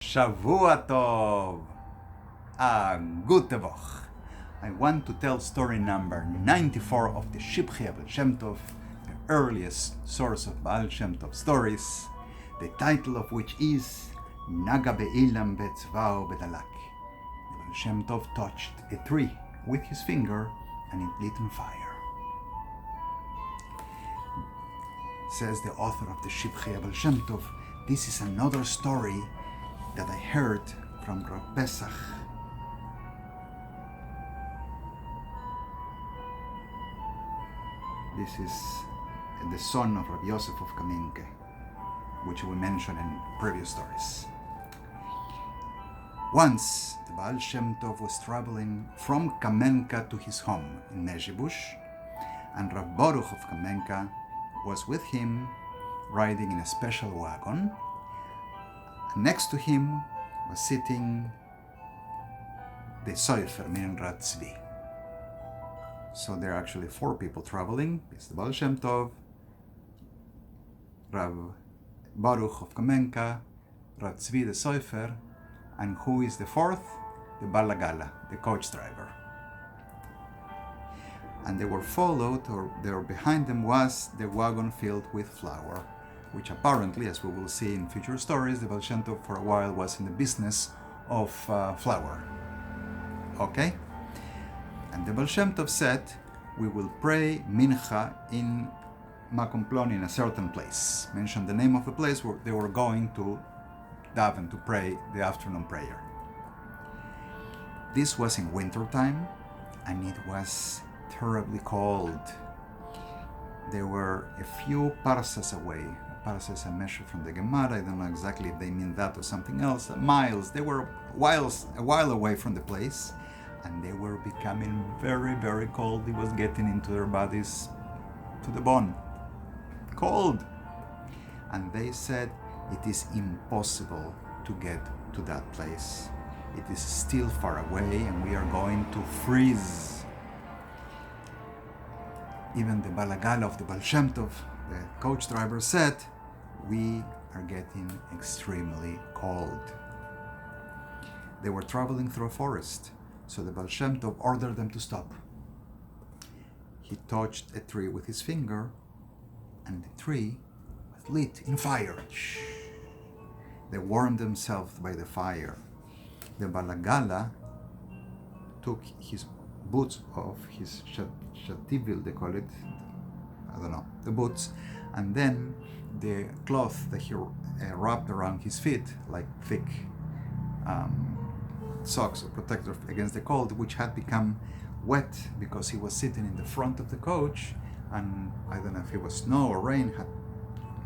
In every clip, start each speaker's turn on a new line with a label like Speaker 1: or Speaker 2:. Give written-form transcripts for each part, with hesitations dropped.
Speaker 1: Shavua Tov. Gute Woche. I want to tell story number 94 of the Shivchei Baal Shem Tov, the earliest source of Baal Shem Tov stories, the title of which is Naga Be'ilam Betzvao Bedalak. The Baal Shem Tov touched a tree with his finger and it lit on fire. Says the author of the Shivchei Baal Shem Tov, this is another story that I heard from Rav Pesach. This is the son of Rabbi Yosef of Kamenke, which we mentioned in previous stories. Once, the Baal Shem Tov was traveling from Kamenka to his home in Mezhibush, and Rav Baruch of Kamenka was with him, riding in a special wagon. Next to him was sitting the Soifer, meaning Rav Tzvi. So there are actually 4 people traveling. It's the Baal Shem Tov, Rav Baruch of Kamenka, Rav Tzvi the Soifer, and who is the 4th? The Balagala, the coach driver. And they were followed, or there behind them was the wagon filled with flour, which apparently, as we will see in future stories, the Baal Shem Tov for a while was in the business of flour. Okay? And the Baal Shem Tov said, we will pray Mincha in Makom Ploni, in a certain place. Mentioned the name of the place where they were going to daven, to pray the afternoon prayer. This was in winter time, and it was terribly cold. They were a few parsas away. Parsas are measured from the Gemara. I don't know exactly if they mean that or something else. Miles. They were a while away from the place, and they were becoming very, very cold. It was getting into their bodies to the bone. Cold. And they said, it is impossible to get to that place. It is still far away, and we are going to freeze. Even the Balagala of the Baal Shem Tov, the coach driver, said, we are getting extremely cold. They were traveling through a forest, so the Baal Shem Tov ordered them to stop. He touched a tree with his finger, and the tree was lit in fire. They warmed themselves by the fire. The Balagala took his boots off, his shativil, they call it, I don't know, the boots, and then the cloth that he wrapped around his feet, like thick socks or protector against the cold, which had become wet because he was sitting in the front of the coach, and I don't know if it was snow or rain had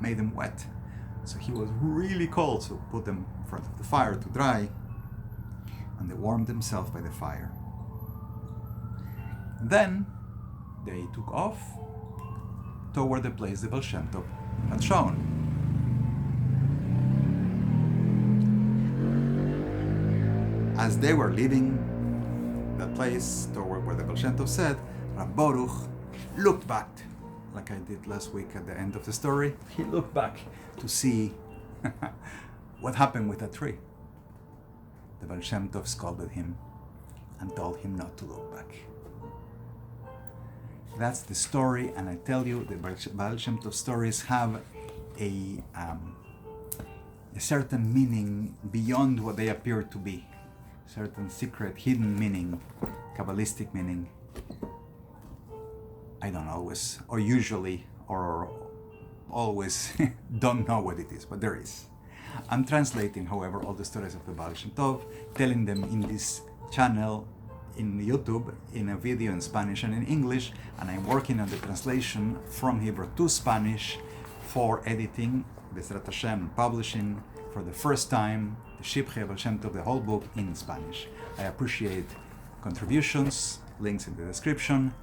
Speaker 1: made them wet. So he was really cold, so put them in front of the fire to dry, and they warmed themselves by the fire. Then they took off toward the place the Baal Shem Tov had shown. As they were leaving that place toward where the Baal Shem Tov said, Rav Baruch looked back, like I did last week at the end of the story. He looked back to see what happened with that tree. The Baal Shem Tov scolded him and told him not to look back. That's the story, and I tell you, the Baal Shem Tov stories have a certain meaning beyond what they appear to be. Certain secret, hidden meaning, Kabbalistic meaning. I don't always, or usually, or always don't know what it is, but there is. I'm translating, however, all the stories of the Baal Shem Tov, telling them in this channel in YouTube, in a video in Spanish and in English, and I'm working on the translation from Hebrew to Spanish for editing, B'ezrat Hashem, publishing for the first time the Shivchei Baal Shem Tov, the whole book in Spanish. I appreciate contributions, links in the description.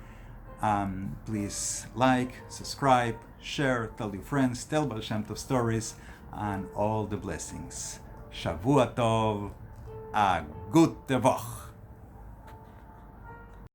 Speaker 1: Please like, subscribe, share, tell your friends, tell Baal Shem Tov stories, and all the blessings. Shavua Tov, a gute Woche.